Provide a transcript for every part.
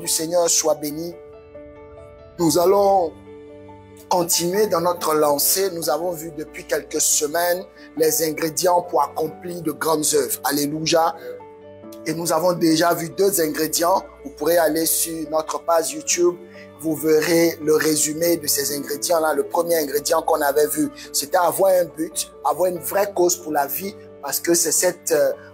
du Seigneur soit béni. Nous allons continuer dans notre lancée. Nous avons vu depuis quelques semaines les ingrédients pour accomplir de grandes œuvres. Alléluia. Et nous avons déjà vu 2 ingrédients. Vous pourrez aller sur notre page YouTube. Vous verrez le résumé de ces ingrédients-là. Le premier ingrédient qu'on avait vu, c'était avoir un but, avoir une vraie cause pour la vie, parce que c'est cette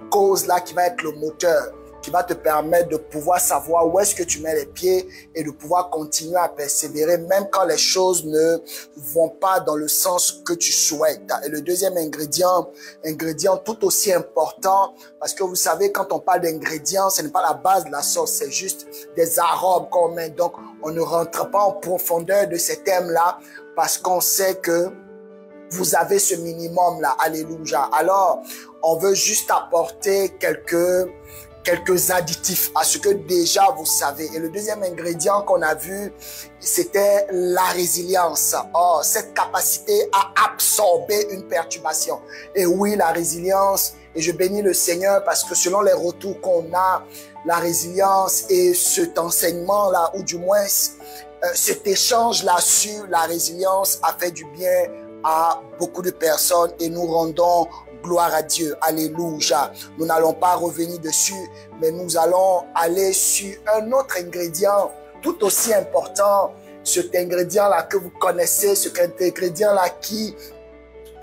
cause-là qui va être le moteur, qui va te permettre de pouvoir savoir où est-ce que tu mets les pieds et de pouvoir continuer à persévérer même quand les choses ne vont pas dans le sens que tu souhaites. Et le deuxième ingrédient tout aussi important, parce que vous savez, quand on parle d'ingrédients, ce n'est pas la base de la sauce, c'est juste des arômes qu'on met. Donc, on ne rentre pas en profondeur de ces thèmes-là parce qu'on sait que vous avez ce minimum-là. Alléluia. Alors, on veut juste apporter quelques additifs à ce que déjà vous savez. Et le deuxième ingrédient qu'on a vu, c'était la résilience. Oh, cette capacité à absorber une perturbation. Et oui, la résilience, et je bénis le Seigneur parce que selon les retours qu'on a, la résilience et cet enseignement-là, ou du moins cet échange-là sur la résilience a fait du bien à beaucoup de personnes et nous rendons gloire à Dieu. Alléluia. Nous n'allons pas revenir dessus, mais nous allons aller sur un autre ingrédient tout aussi important. Cet ingrédient-là que vous connaissez, cet ingrédient-là qui,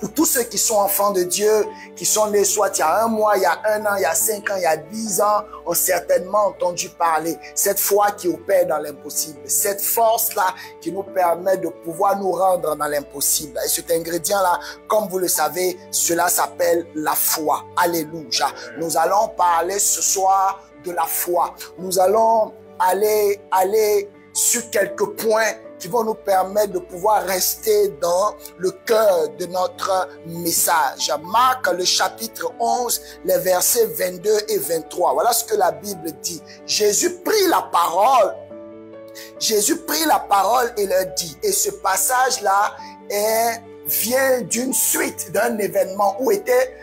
pour tous ceux qui sont enfants de Dieu, qui sont nés soit il y a 1 mois, il y a 1 an, il y a 5 ans, il y a 10 ans, ont certainement entendu parler. Cette foi qui opère dans l'impossible. Cette force-là qui nous permet de pouvoir nous rendre dans l'impossible. Et cet ingrédient-là, comme vous le savez, cela s'appelle la foi. Alléluia. Nous allons parler ce soir de la foi. Nous allons aller sur quelques points qui vont nous permettre de pouvoir rester dans le cœur de notre message. Marc, le chapitre 11, les versets 22 et 23. Voilà ce que la Bible dit. Jésus prit la parole et leur dit. Et ce passage-là vient d'une suite d'un événement où était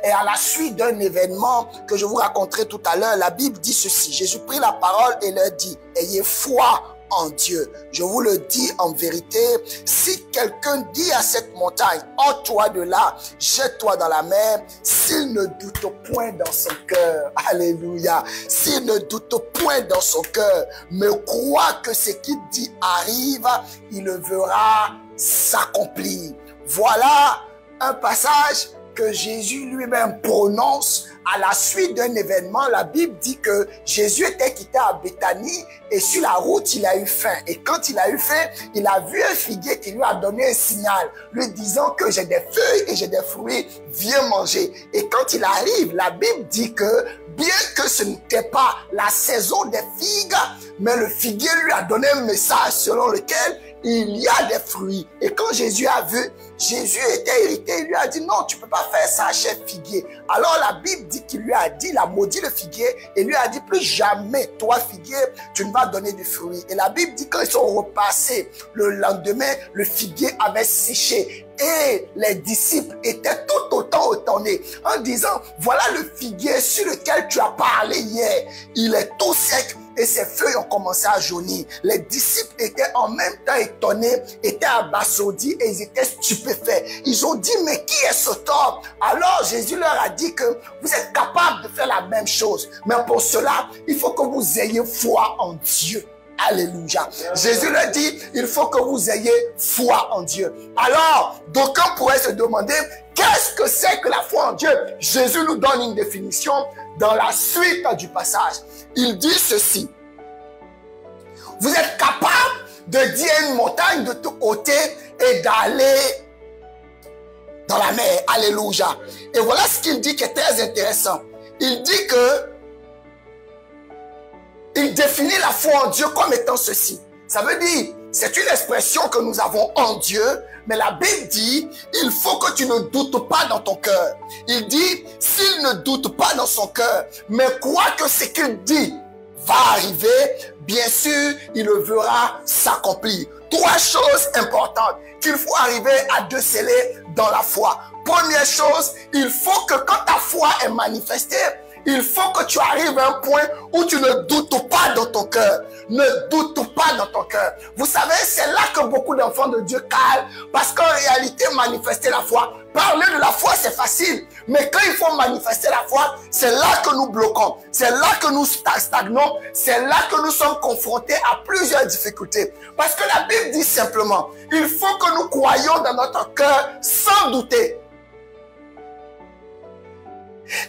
et à la suite d'un événement que je vous raconterai tout à l'heure. La Bible dit ceci. Jésus prit la parole et leur dit, ayez foi en Dieu. Je vous le dis en vérité, si quelqu'un dit à cette montagne, ôte-toi de là, jette-toi dans la mer, s'il ne doute point dans son cœur, alléluia, s'il ne doute point dans son cœur, mais croit que ce qu'il dit arrive, il le verra s'accomplir. Voilà un passage que Jésus lui-même prononce à la suite d'un événement. La Bible dit que Jésus était quitté à Béthanie et sur la route, il a eu faim. Et quand il a eu faim, il a vu un figuier qui lui a donné un signal, lui disant que j'ai des feuilles et j'ai des fruits, viens manger. Et quand il arrive, la Bible dit que bien que ce n'était pas la saison des figues, mais le figuier lui a donné un message selon lequel il y a des fruits. Et quand Jésus a vu, Jésus était irrité. Il lui a dit, non, tu ne peux pas faire ça, chef figuier. Alors la Bible dit qu'il lui a dit, il a maudit le figuier et lui a dit, plus jamais, toi figuier, tu ne vas donner de fruits. Et la Bible dit, quand ils sont repassés le lendemain, le figuier avait séché. Et les disciples étaient tout autant étonnés en disant, voilà le figuier sur lequel tu as parlé hier. Il est tout sec et ses feuilles ont commencé à jaunir. Les disciples étaient en même temps étonnés, étaient abasourdis et ils étaient stupéfaits. Ils ont dit, mais qui est cet homme? Alors Jésus leur a dit que vous êtes capables de faire la même chose. Mais pour cela, il faut que vous ayez foi en Dieu. Alléluia. Jésus leur dit, il faut que vous ayez foi en Dieu. Alors, d'aucuns pourraient se demander, qu'est-ce que c'est que la foi en Dieu? Jésus nous donne une définition dans la suite du passage. Il dit ceci. Vous êtes capable de dire à une montagne de te ôter et d'aller dans la mer. Alléluia. Et voilà ce qu'il dit qui est très intéressant. Il dit que il définit la foi en Dieu comme étant ceci. Ça veut dire, c'est une expression que nous avons en Dieu, mais la Bible dit, il faut que tu ne doutes pas dans ton cœur. Il dit, s'il ne doute pas dans son cœur, mais croit que ce qu'il dit va arriver, bien sûr, il le verra s'accomplir. 3 choses importantes qu'il faut arriver à déceler dans la foi. Première chose, il faut que quand ta foi est manifestée, Il faut que tu arrives à un point où tu ne doutes pas dans ton cœur. Ne doute pas dans ton cœur. Vous savez, c'est là que beaucoup d'enfants de Dieu calent, parce qu'en réalité, manifester la foi, parler de la foi, c'est facile. Mais quand il faut manifester la foi, c'est là que nous bloquons. C'est là que nous stagnons. C'est là que nous sommes confrontés à plusieurs difficultés. Parce que la Bible dit simplement, il faut que nous croyions dans notre cœur sans douter.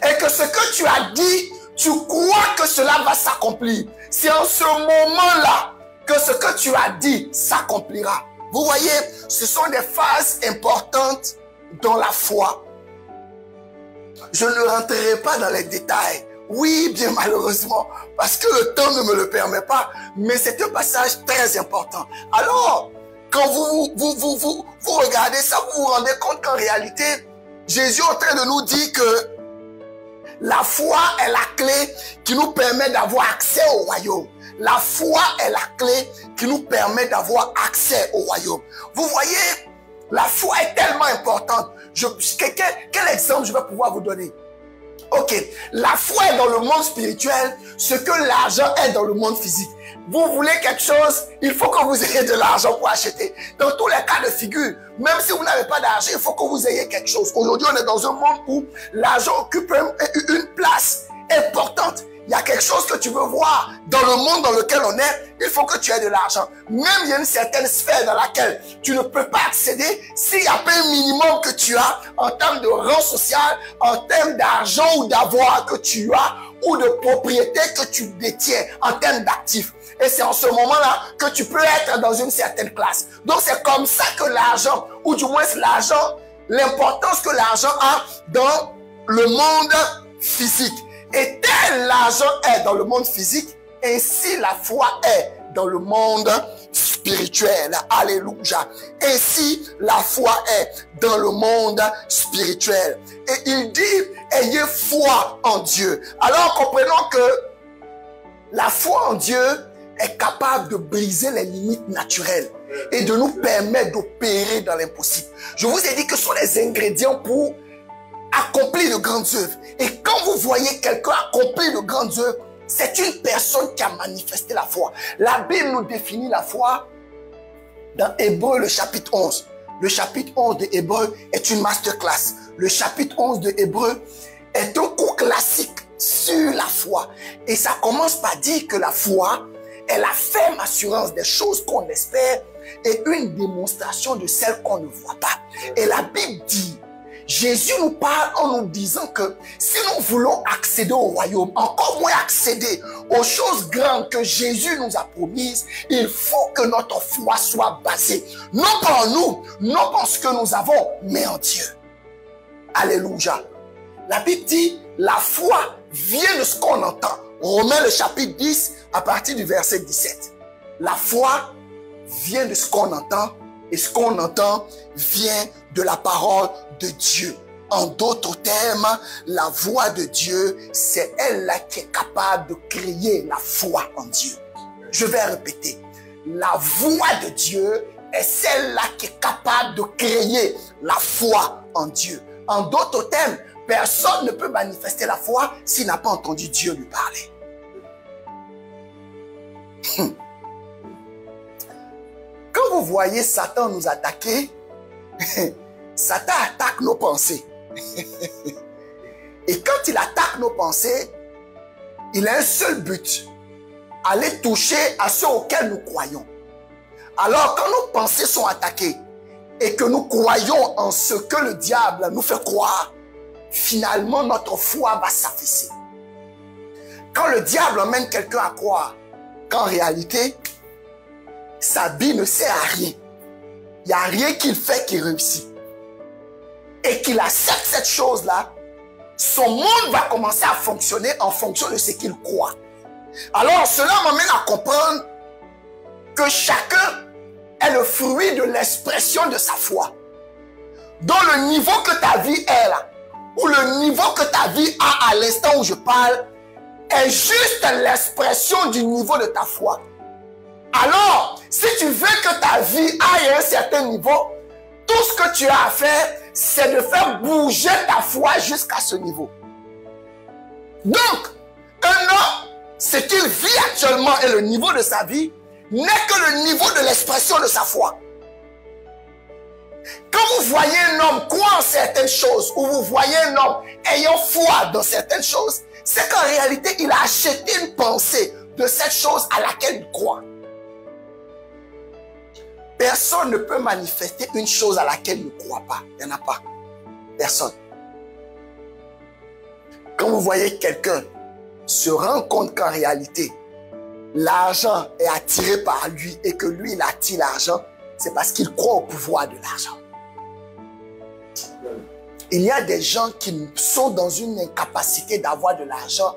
Et que ce que tu as dit, tu crois que cela va s'accomplir. C'est en ce moment-là que ce que tu as dit s'accomplira. Vous voyez, ce sont des phases importantes dans la foi. Je ne rentrerai pas dans les détails. Oui, bien malheureusement, parce que le temps ne me le permet pas. Mais c'est un passage très important. Alors, quand vous regardez ça, vous vous rendez compte qu'en réalité, Jésus est en train de nous dire que la foi est la clé qui nous permet d'avoir accès au royaume. La foi est la clé qui nous permet d'avoir accès au royaume. Vous voyez, la foi est tellement importante. Quel exemple je vais pouvoir vous donner? Ok, la foi est dans le monde spirituel, ce que l'argent est dans le monde physique. Vous voulez quelque chose, il faut que vous ayez de l'argent pour acheter. Dans tous les cas de figure, même si vous n'avez pas d'argent, il faut que vous ayez quelque chose. Aujourd'hui, on est dans un monde où l'argent occupe une place importante. Il y a quelque chose que tu veux voir dans le monde dans lequel on est, il faut que tu aies de l'argent. Même il y a une certaine sphère dans laquelle tu ne peux pas accéder s'il n'y a pas un minimum que tu as en termes de rang social, en termes d'argent ou d'avoir que tu as ou de propriété que tu détiens en termes d'actifs. Et c'est en ce moment-là que tu peux être dans une certaine classe. Donc c'est comme ça que l'argent, ou du moins l'argent, l'importance que l'argent a dans le monde physique. Et tel l'argent est dans le monde physique, ainsi la foi est dans le monde spirituel. Alléluia. Ainsi la foi est dans le monde spirituel. Et il dit, ayez foi en Dieu. Alors comprenons que la foi en Dieu est capable de briser les limites naturelles et de nous permettre d'opérer dans l'impossible. Je vous ai dit que ce sont les ingrédients pour accomplir de grandes œuvres. Et quand vous voyez quelqu'un accomplir de grandes œuvres, c'est une personne qui a manifesté la foi. La Bible nous définit la foi dans Hébreux, le chapitre 11. Le chapitre 11 de Hébreux est une masterclass. Le chapitre 11 de Hébreux est un cours classique sur la foi. Et ça commence par dire que la foi est la ferme assurance des choses qu'on espère et une démonstration de celles qu'on ne voit pas. Et la Bible dit, Jésus nous parle en nous disant que si nous voulons accéder au royaume, encore moins accéder aux choses grandes que Jésus nous a promises, il faut que notre foi soit basée, non pas en nous, non pas en ce que nous avons, mais en Dieu. Alléluia. La Bible dit, la foi vient de ce qu'on entend. Romains le chapitre 10, à partir du verset 17. La foi vient de ce qu'on entend, et ce qu'on entend vient de la parole de Dieu. En d'autres termes, la voix de Dieu, c'est elle-là qui est capable de créer la foi en Dieu. Je vais répéter. La voix de Dieu est celle-là qui est capable de créer la foi en Dieu. En d'autres termes, personne ne peut manifester la foi s'il n'a pas entendu Dieu lui parler. Quand vous voyez Satan nous attaquer, Satan attaque nos pensées. Et quand il attaque nos pensées, il a un seul but, aller toucher à ceux auxquels nous croyons. Alors quand nos pensées sont attaquées et que nous croyons en ce que le diable nous fait croire, finalement notre foi va s'affaisser. Quand le diable emmène quelqu'un à croire qu'en réalité, sa vie ne sert à rien, il n'y a rien qu'il fait qui réussit, et qu'il accepte cette chose-là, son monde va commencer à fonctionner en fonction de ce qu'il croit. Alors cela m'amène à comprendre que chacun est le fruit de l'expression de sa foi. Dans le niveau que ta vie est là, ou le niveau que ta vie a à l'instant où je parle, est juste l'expression du niveau de ta foi. Alors, si tu veux que ta vie aille à un certain niveau, tout ce que tu as à faire, c'est de faire bouger ta foi jusqu'à ce niveau. Donc, un homme, ce qu'il vit actuellement et le niveau de sa vie n'est que le niveau de l'expression de sa foi. Quand vous voyez un homme croire en certaines choses, ou vous voyez un homme ayant foi dans certaines choses, c'est qu'en réalité, il a acheté une pensée de cette chose à laquelle il croit. Personne ne peut manifester une chose à laquelle il ne croit pas. Il n'y en a pas. Personne. Quand vous voyez quelqu'un se rendre compte qu'en réalité, l'argent est attiré par lui et que lui, il attire l'argent, c'est parce qu'il croit au pouvoir de l'argent. Il y a des gens qui sont dans une incapacité d'avoir de l'argent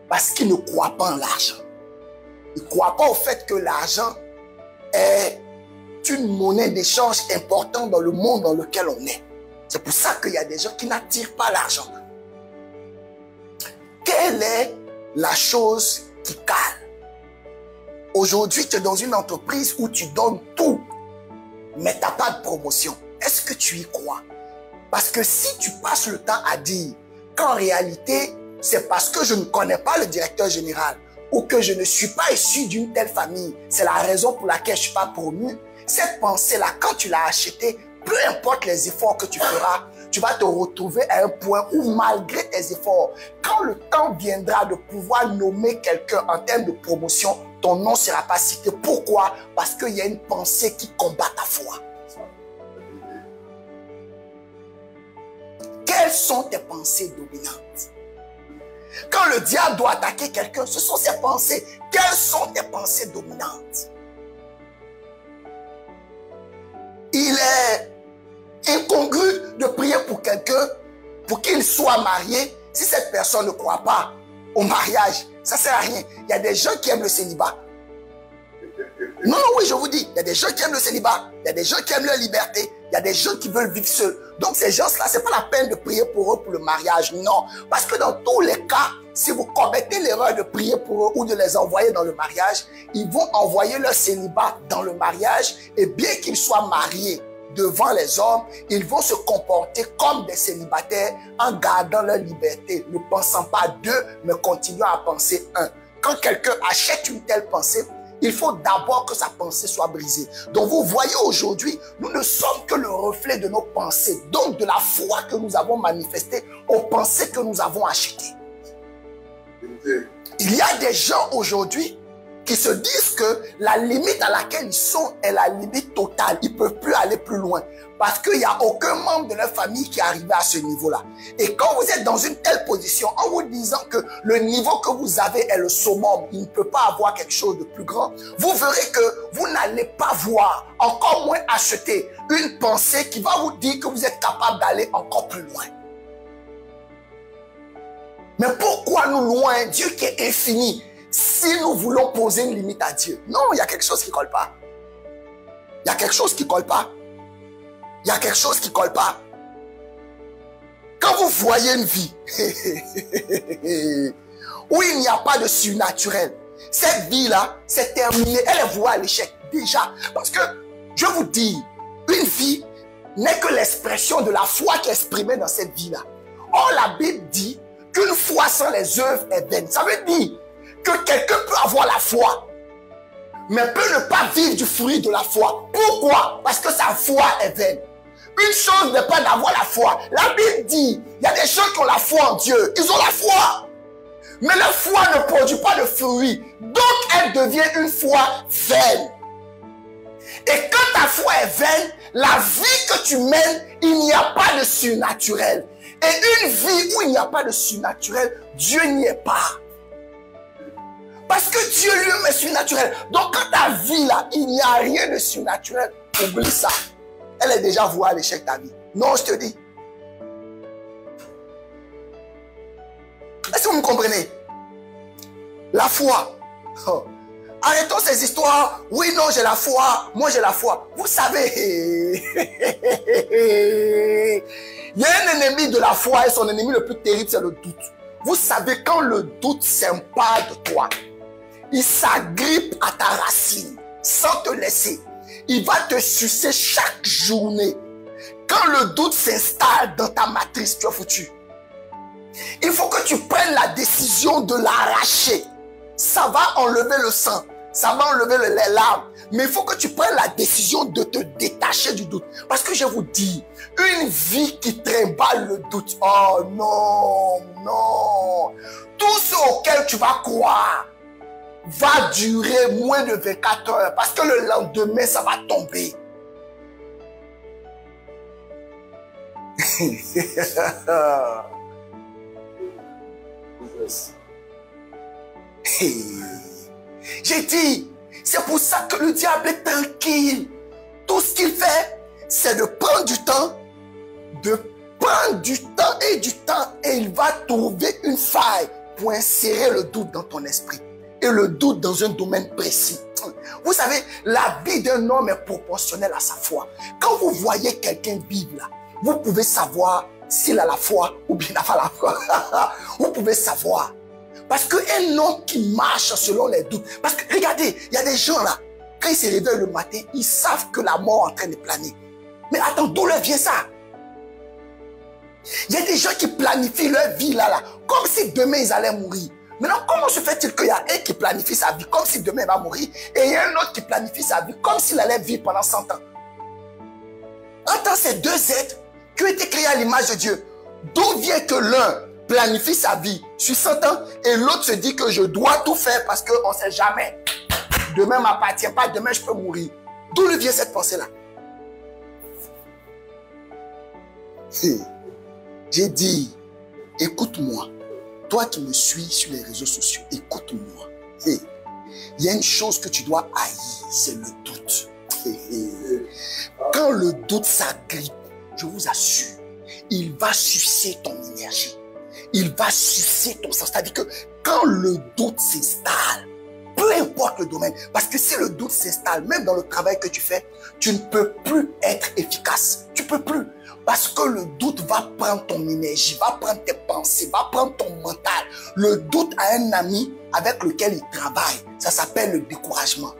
parce qu'ils ne croient pas en l'argent. Ils ne croient pas au fait que l'argent est une monnaie d'échange importante dans le monde dans lequel on est. C'est pour ça qu'il y a des gens qui n'attirent pas l'argent. Quelle est la chose qui cale? Aujourd'hui, tu es dans une entreprise où tu donnes tout, mais tu n'as pas de promotion. Est-ce que tu y crois? Parce que si tu passes le temps à dire qu'en réalité, c'est parce que je ne connais pas le directeur général ou que je ne suis pas issu d'une telle famille, c'est la raison pour laquelle je ne suis pas promu, cette pensée-là, quand tu l'as achetée, peu importe les efforts que tu feras, tu vas te retrouver à un point où malgré tes efforts, quand le temps viendra de pouvoir nommer quelqu'un en termes de promotion, ton nom ne sera pas cité. Pourquoi? Parce qu'il y a une pensée qui combat ta foi. Quelles sont tes pensées dominantes? Quand le diable doit attaquer quelqu'un, ce sont ses pensées. Quelles sont tes pensées dominantes? Il est incongru de prier pour quelqu'un pour qu'il soit marié si cette personne ne croit pas au mariage. Ça ne sert à rien. Il y a des gens qui aiment le célibat. Non, oui, je vous dis, il y a des gens qui aiment le célibat. Il y a des gens qui aiment leur liberté. Il y a des gens qui veulent vivre seuls. Donc ces gens-là, ce n'est pas la peine de prier pour eux pour le mariage. Non. Parce que dans tous les cas, si vous commettez l'erreur de prier pour eux ou de les envoyer dans le mariage, ils vont envoyer leur célibat dans le mariage. Et bien qu'ils soient mariés devant les hommes, ils vont se comporter comme des célibataires en gardant leur liberté, ne pensant pas d'eux, mais continuant à penser un. Quand quelqu'un achète une telle pensée, il faut d'abord que sa pensée soit brisée. Donc vous voyez aujourd'hui, nous ne sommes que le reflet de nos pensées, donc de la foi que nous avons manifestée aux pensées que nous avons achetées. Il y a des gens aujourd'hui qui se disent que la limite à laquelle ils sont est la limite totale. Ils ne peuvent plus aller plus loin. Parce qu'il n'y a aucun membre de leur famille qui est arrivé à ce niveau-là. Et quand vous êtes dans une telle position, en vous disant que le niveau que vous avez est le summum, il ne peut pas avoir quelque chose de plus grand, vous verrez que vous n'allez pas voir, encore moins acheter une pensée qui va vous dire que vous êtes capable d'aller encore plus loin. Mais pourquoi nous loin Dieu qui est infini? Si nous voulons poser une limite à Dieu, non, il y a quelque chose qui ne colle pas. Il y a quelque chose qui ne colle pas. Il y a quelque chose qui ne colle pas. Quand vous voyez une vie où il n'y a pas de surnaturel, cette vie-là, c'est terminé. Elle est vouée à l'échec déjà. Parce que, je vous dis, une vie n'est que l'expression de la foi qui est exprimée dans cette vie-là. Or, la Bible dit qu'une foi sans les œuvres est vaine. Ça veut dire que quelqu'un peut avoir la foi, mais peut ne pas vivre du fruit de la foi. Pourquoi? Parce que sa foi est vaine. Une chose n'est pas d'avoir la foi. La Bible dit, il y a des gens qui ont la foi en Dieu. Ils ont la foi. Mais leur foi ne produit pas de fruits. Donc, elle devient une foi vaine. Et quand ta foi est vaine, la vie que tu mènes, il n'y a pas de surnaturel. Et une vie où il n'y a pas de surnaturel, Dieu n'y est pas. Parce que Dieu lui-même est surnaturel. Donc quand ta vie là, il n'y a rien de surnaturel, oublie ça. Elle est déjà vouée à l'échec ta vie. Non, je te dis. Est-ce que vous me comprenez? La foi. Oh. Arrêtons ces histoires. Oui, non, j'ai la foi. Moi, j'ai la foi. Vous savez, il y a un ennemi de la foi et son ennemi le plus terrible, c'est le doute. Vous savez, quand le doute s'empare de toi, il s'agrippe à ta racine sans te laisser. Il va te sucer chaque journée. Quand le doute s'installe dans ta matrice, tu es foutu. Il faut que tu prennes la décision de l'arracher. Ça va enlever le sang, ça va enlever les larmes. Mais il faut que tu prennes la décision de te détacher du doute. Parce que je vous dis, une vie qui trimballe le doute, oh non, non. Tout ce auquel tu vas croire va durer moins de 24 heures. Parce que le lendemain, ça va tomber. J'ai dit, c'est pour ça que le diable est tranquille. Tout ce qu'il fait, c'est de prendre du temps, et il va trouver une faille pour insérer le doute dans ton esprit. Et le doute dans un domaine précis. Vous savez, la vie d'un homme est proportionnelle à sa foi. Quand vous voyez quelqu'un vivre là, vous pouvez savoir s'il a la foi ou bien il n'a pas la foi. Vous pouvez savoir. Parce qu'un homme qui marche selon les doutes, parce que regardez, il y a des gens là, quand ils se réveillent le matin, ils savent que la mort est en train de planer. Mais attends, d'où leur vient ça? Il y a des gens qui planifient leur vie là, comme si demain ils allaient mourir. Maintenant, comment se fait-il qu'il y a un qui planifie sa vie comme si demain il va mourir et il y a un autre qui planifie sa vie comme s'il allait vivre pendant 100 ans? Entre ces deux êtres qui ont été créés à l'image de Dieu, d'où vient que l'un planifie sa vie sur 100 ans et l'autre se dit que je dois tout faire parce qu'on ne sait jamais. Demain ne m'appartient pas, demain je peux mourir. D'où vient cette pensée-là? J'ai dit, écoute-moi. Toi qui me suis sur les réseaux sociaux, écoute-moi. Il y a une chose que tu dois haïr, c'est le doute. Quand le doute s'agrippe, je vous assure, il va sucer ton énergie. Il va sucer ton sens. C'est-à-dire que quand le doute s'installe, peu importe le domaine, parce que si le doute s'installe, même dans le travail que tu fais, tu ne peux plus être efficace. Tu ne peux plus. Parce que le doute va prendre ton énergie, va prendre tes pensées, va prendre ton mental. Le doute a un ami avec lequel il travaille. Ça s'appelle le découragement.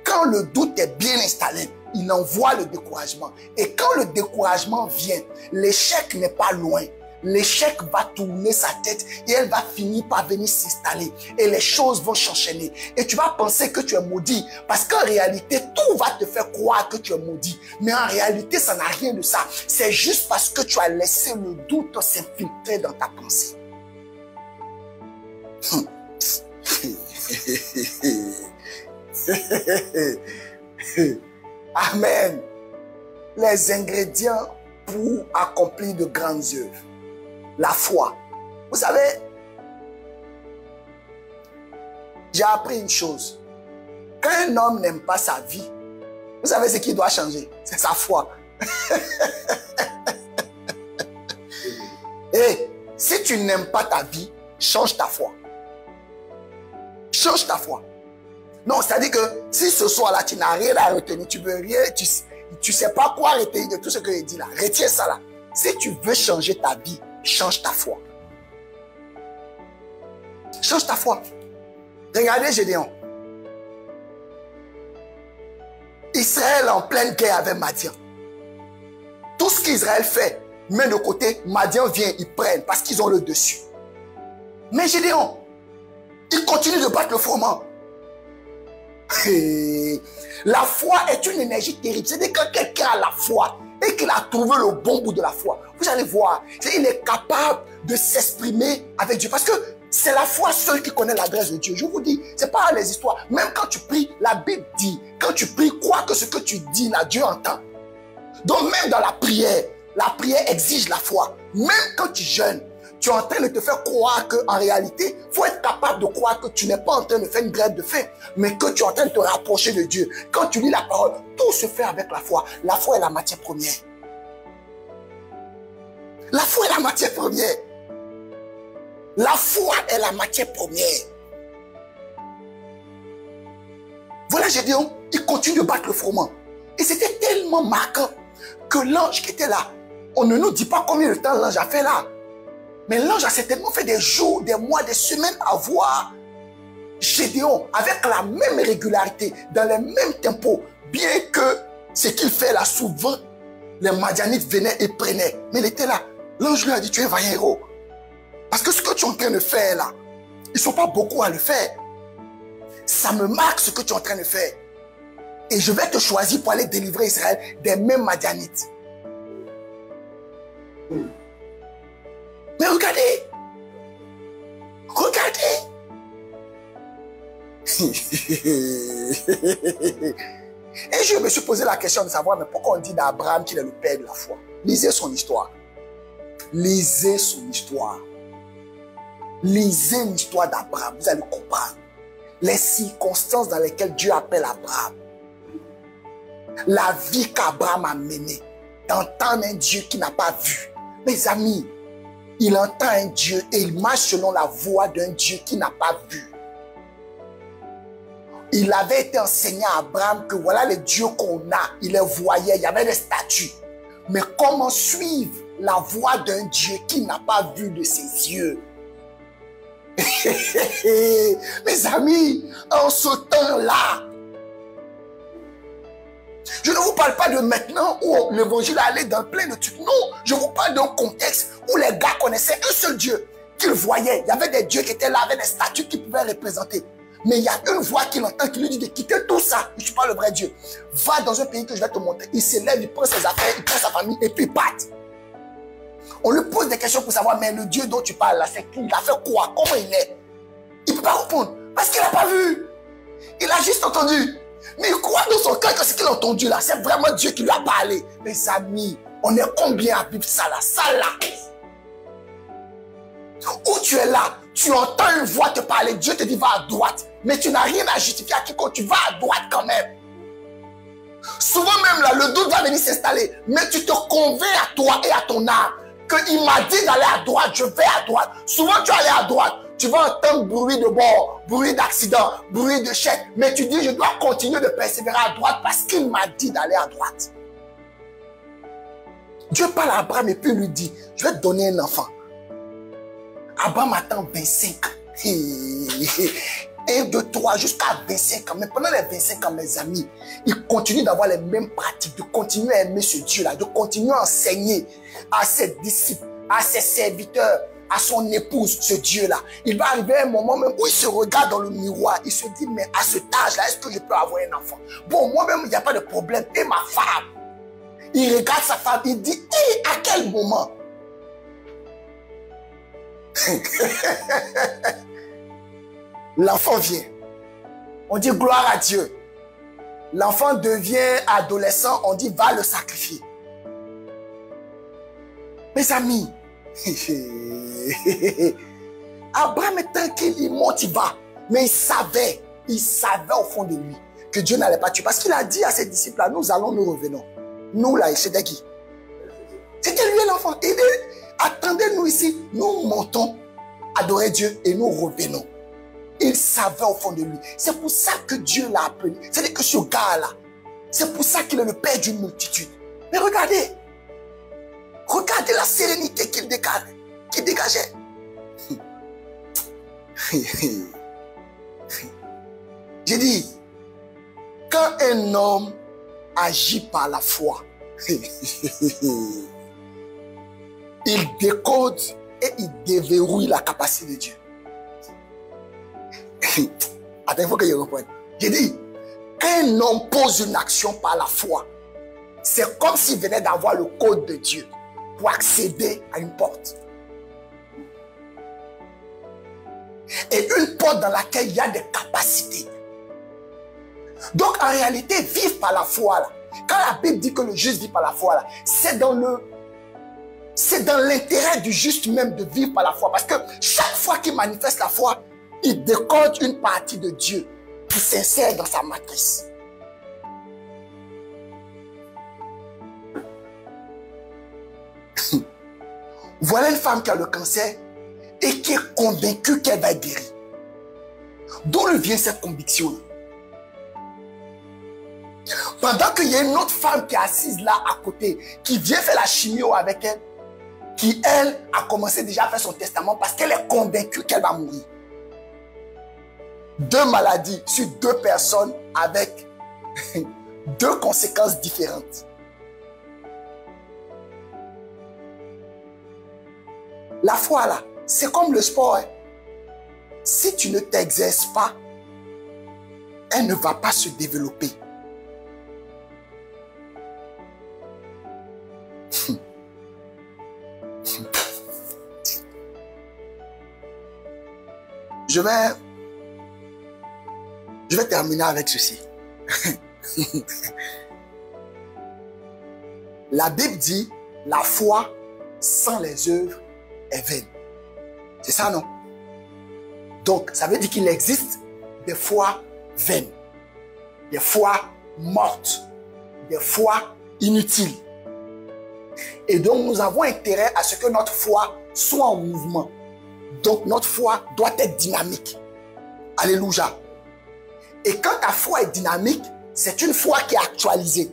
Quand le doute est bien installé, il envoie le découragement. Et quand le découragement vient, l'échec n'est pas loin. L'échec va tourner sa tête et elle va finir par venir s'installer. Et les choses vont s'enchaîner. Et tu vas penser que tu es maudit. Parce qu'en réalité, tout va te faire croire que tu es maudit. Mais en réalité, ça n'a rien de ça. C'est juste parce que tu as laissé le doute s'infiltrer dans ta pensée. Amen. Les ingrédients pour accomplir de grandes œuvres. La foi. Vous savez, j'ai appris une chose. Quand un homme n'aime pas sa vie, vous savez ce qui doit changer? C'est sa foi. Et si tu n'aimes pas ta vie, change ta foi. Change ta foi. Non, c'est-à-dire que si ce soir-là, tu n'as rien à retenir, tu veux rien, tu sais pas quoi retenir de tout ce que j'ai dit là. Retiens ça là. Si tu veux changer ta vie, change ta foi. Change ta foi. Regardez Gédéon. Israël en pleine guerre avec Madian. Tout ce qu'Israël fait, met de côté, Madian vient, ils prennent parce qu'ils ont le dessus. Mais Gédéon, il continue de battre le froment. La foi est une énergie terrible. C'est-à-dire que quand quelqu'un a la foi et qu'il a trouvé le bon bout de la foi, vous allez voir, il est capable de s'exprimer avec Dieu. Parce que c'est la foi seule qui connaît l'adresse de Dieu. Je vous dis, c'est pas les histoires. Même quand tu pries, la Bible dit, quand tu pries, crois que ce que tu dis là, Dieu entend. Donc même dans la prière exige la foi. Même quand tu jeûnes, tu es en train de te faire croire qu'en réalité, il faut être capable de croire que tu n'es pas en train de faire une grève de faim, mais que tu es en train de te rapprocher de Dieu. Quand tu lis la parole, tout se fait avec la foi. La foi est la matière première. La foi est la matière première. La foi est la matière première. Voilà Gédéon, il continue de battre le froment. Et c'était tellement marquant que l'ange qui était là, on ne nous dit pas combien de temps l'ange a fait là. Mais l'ange a certainement fait des jours, des mois, des semaines à voir Gédéon avec la même régularité, dans les mêmes tempos, bien que ce qu'il fait là, souvent, les Madianites venaient et prenaient. Mais il était là. L'ange lui a dit, tu es un vaillant héros. Parce que ce que tu es en train de faire là, ils ne sont pas beaucoup à le faire. Ça me marque ce que tu es en train de faire. Et je vais te choisir pour aller délivrer Israël des mêmes Madianites. Mais regardez. Regardez. Et je me suis posé la question de savoir, mais pourquoi on dit d'Abraham qu'il est le père de la foi? Lisez son histoire. Lisez son histoire. Lisez l'histoire d'Abraham. Vous allez comprendre les circonstances dans lesquelles Dieu appelle Abraham. La vie qu'Abraham a menée. D'entendre un Dieu qu'il n'a pas vu. Mes amis, il entend un Dieu et il marche selon la voie d'un Dieu qu'il n'a pas vu. Il avait été enseigné à Abraham que voilà les dieux qu'on a. Il les voyait, il y avait des statues. Mais comment suivre la voie d'un Dieu qu'il n'a pas vu de ses yeux? Mes amis, en ce temps-là, je ne vous parle pas de maintenant où l'évangile allait dans plein de trucs. Non, je vous parle d'un contexte où les gars connaissaient un seul Dieu qu'ils voyaient. Il y avait des dieux qui étaient là, avec des statues qui pouvaient représenter. Mais il y a une voix qu'il entend qui lui dit de quitter tout ça. Je ne suis pas le vrai Dieu. Va dans un pays que je vais te montrer. Il se lève, il prend ses affaires, il prend sa famille et puis il part. On lui pose des questions pour savoir, mais le Dieu dont tu parles là, c'est qui? Il a fait quoi? Comment il est? Il ne peut pas répondre parce qu'il n'a pas vu. Il a juste entendu. Mais il croit dans son cœur que ce qu'il a entendu là, c'est vraiment Dieu qui lui a parlé. Mes amis, on est combien à vivre ça là? Ça là. Où tu es là, tu entends une voix te parler, Dieu te dit va à droite. Mais tu n'as rien à justifier à quiconque, tu vas à droite quand même. Souvent même là, le doute va venir s'installer. Mais tu te convaincs à toi et à ton âme qu'il m'a dit d'aller à droite, je vais à droite. Souvent tu allais à droite, tu vas entendre bruit de bord, bruit d'accident, bruit de chèque. Mais tu dis je dois continuer de persévérer à droite parce qu'il m'a dit d'aller à droite. Dieu parle à Abraham et puis lui dit, je vais te donner un enfant. Abraham attend 25 ans. 1, 2, 3, jusqu'à 25 ans. Mais pendant les 25 ans, mes amis, il continue d'avoir les mêmes pratiques, de continuer à aimer ce Dieu-là, de continuer à enseigner à ses disciples, à ses serviteurs, à son épouse, ce Dieu-là. Il va arriver un moment même où il se regarde dans le miroir, il se dit, mais à cet âge-là, est-ce que je peux avoir un enfant? Bon, moi-même, il n'y a pas de problème. Et ma femme, il regarde sa femme, il dit, et à quel moment? L'enfant vient. On dit gloire à Dieu. L'enfant devient adolescent, on dit va le sacrifier. Mes amis, Abraham est tranquille, il monte, il va. Mais il savait au fond de lui que Dieu n'allait pas tuer. Parce qu'il a dit à ses disciples là, nous allons, nous revenons. Nous là, c'était qui? C'était lui l'enfant. Il dit, attendez-nous ici, nous montons adorer Dieu et nous revenons. Il savait au fond de lui. C'est pour ça que Dieu l'a appelé. C'est-à-dire que ce gars-là, c'est pour ça qu'il est le père d'une multitude. Mais regardez, regardez la sérénité qu'il dégageait. J'ai dit, quand un homme agit par la foi, il décode et il déverrouille la capacité de Dieu. Attends, il faut que je reprenne. J'ai dit, quand un homme pose une action par la foi, c'est comme s'il venait d'avoir le code de Dieu pour accéder à une porte. Et une porte dans laquelle il y a des capacités. Donc en réalité, vivre par la foi, là, quand la Bible dit que le juste vit par la foi, là, c'est dans l'intérêt du juste même de vivre par la foi. Parce que chaque fois qu'il manifeste la foi, il décode une partie de Dieu qui s'insère dans sa matrice. Voilà une femme qui a le cancer et qui est convaincue qu'elle va être guérie. D'où lui vient cette conviction-là? Pendant qu'il y a une autre femme qui est assise là à côté, qui vient faire la chimio avec elle, qui elle a commencé déjà à faire son testament parce qu'elle est convaincue qu'elle va mourir. 2 maladies sur 2 personnes avec 2 conséquences différentes. La foi là, C'est comme le sport. Hein. Si tu ne t'exerces pas, elle ne va pas se développer. Je vais terminer avec ceci. La Bible dit, la foi sans les œuvres est vaine. C'est ça, non? Donc, ça veut dire qu'il existe des foi vaines, des foi mortes, des foi inutiles. Et donc, nous avons intérêt à ce que notre foi soit en mouvement. Donc, notre foi doit être dynamique. Alléluia. Et quand ta foi est dynamique, c'est une foi qui est actualisée.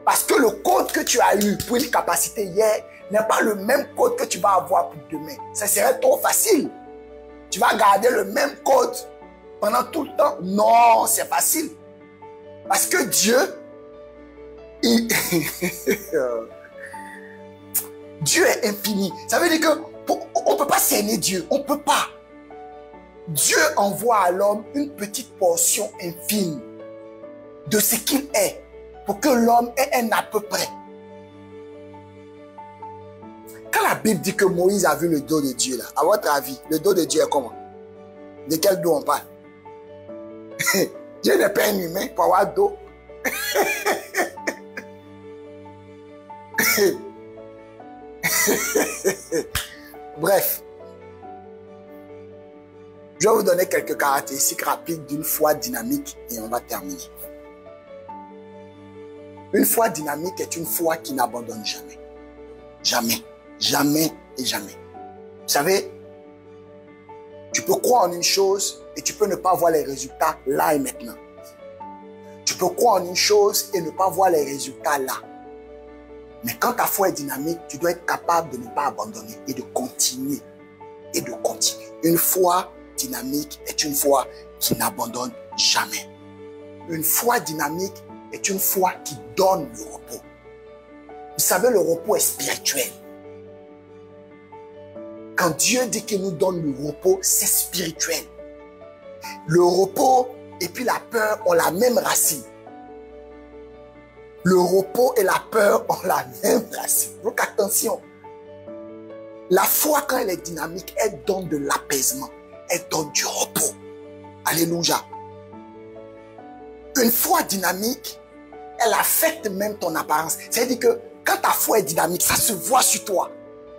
Parce que le code que tu as eu pour une capacité hier n'est pas le même code que tu vas avoir pour demain. Ça serait trop facile. Tu vas garder le même code pendant tout le temps. Non, c'est facile. Parce que Dieu, Dieu est infini. Ça veut dire qu'on ne peut pas cerner Dieu. On ne peut pas. Dieu envoie à l'homme une petite portion infime de ce qu'il est pour que l'homme ait un à peu près. Quand la Bible dit que Moïse a vu le dos de Dieu, là, à votre avis, le dos de Dieu est comment? De quel dos on parle? Dieu n'est pas un humain pour avoir dos. Bref, je vais vous donner quelques caractéristiques rapides d'une foi dynamique et on va terminer. Une foi dynamique est une foi qui n'abandonne jamais. Jamais, jamais et jamais. Vous savez, tu peux croire en une chose et tu peux ne pas voir les résultats là et maintenant. Tu peux croire en une chose et ne pas voir les résultats là. Mais quand ta foi est dynamique, tu dois être capable de ne pas abandonner et de continuer. Et de continuer. Une foi dynamique est une foi qui n'abandonne jamais. Une foi dynamique est une foi qui donne le repos. Vous savez, le repos est spirituel. Quand Dieu dit qu'il nous donne le repos, c'est spirituel. Le repos et puis la peur ont la même racine. Le repos et la peur ont la même racine. Donc attention. La foi, quand elle est dynamique, elle donne de l'apaisement. Elle donne du repos. Alléluia. Une foi dynamique, elle affecte même ton apparence. C'est-à-dire que quand ta foi est dynamique, ça se voit sur toi.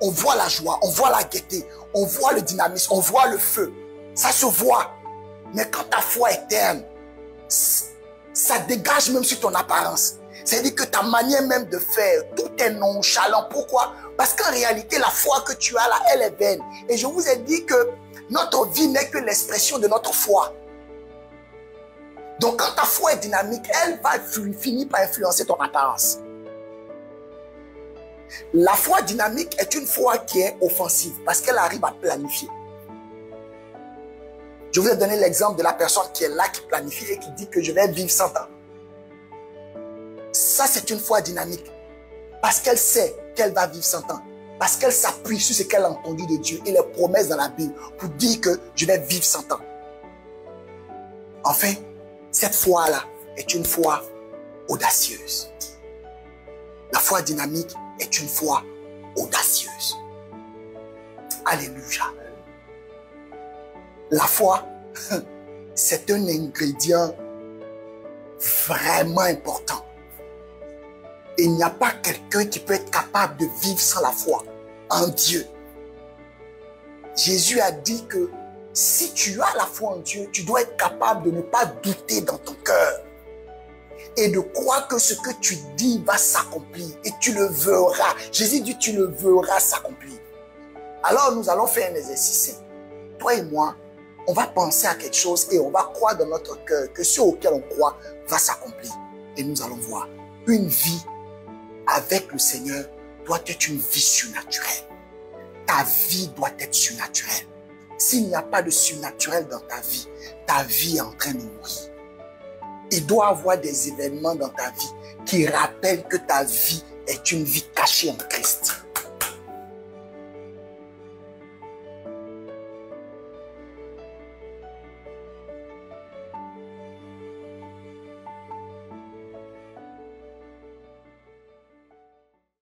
On voit la joie, on voit la gaieté, on voit le dynamisme, on voit le feu. Ça se voit. Mais quand ta foi est terne, ça dégage même sur ton apparence. C'est-à-dire que ta manière même de faire, tout est nonchalant. Pourquoi? Parce qu'en réalité, la foi que tu as là, elle est vaine. Et je vous ai dit que notre vie n'est que l'expression de notre foi. Donc quand ta foi est dynamique, elle va finir par influencer ton apparence. La foi dynamique est une foi qui est offensive parce qu'elle arrive à planifier. Je vous ai donné l'exemple de la personne qui est là, qui planifie et qui dit que je vais vivre 100 ans. Ça, c'est une foi dynamique. Parce qu'elle sait qu'elle va vivre 100 ans. Parce qu'elle s'appuie sur ce qu'elle a entendu de Dieu et les promesses dans la Bible pour dire que je vais vivre 100 ans. Enfin, cette foi-là est une foi audacieuse. La foi dynamique est une foi audacieuse. Alléluia. La foi, c'est un ingrédient vraiment important. Et il n'y a pas quelqu'un qui peut être capable de vivre sans la foi en Dieu. Jésus a dit que si tu as la foi en Dieu, tu dois être capable de ne pas douter dans ton cœur. Et de croire que ce que tu dis va s'accomplir. Et tu le verras. Jésus dit tu le verras s'accomplir. Alors nous allons faire un exercice. Toi et moi, on va penser à quelque chose et on va croire dans notre cœur que ce auquel on croit va s'accomplir. Et nous allons voir. Une vie avec le Seigneur doit être une vie surnaturelle. Ta vie doit être surnaturelle. S'il n'y a pas de surnaturel dans ta vie est en train de mourir. Il doit y avoir des événements dans ta vie qui rappellent que ta vie est une vie cachée en Christ.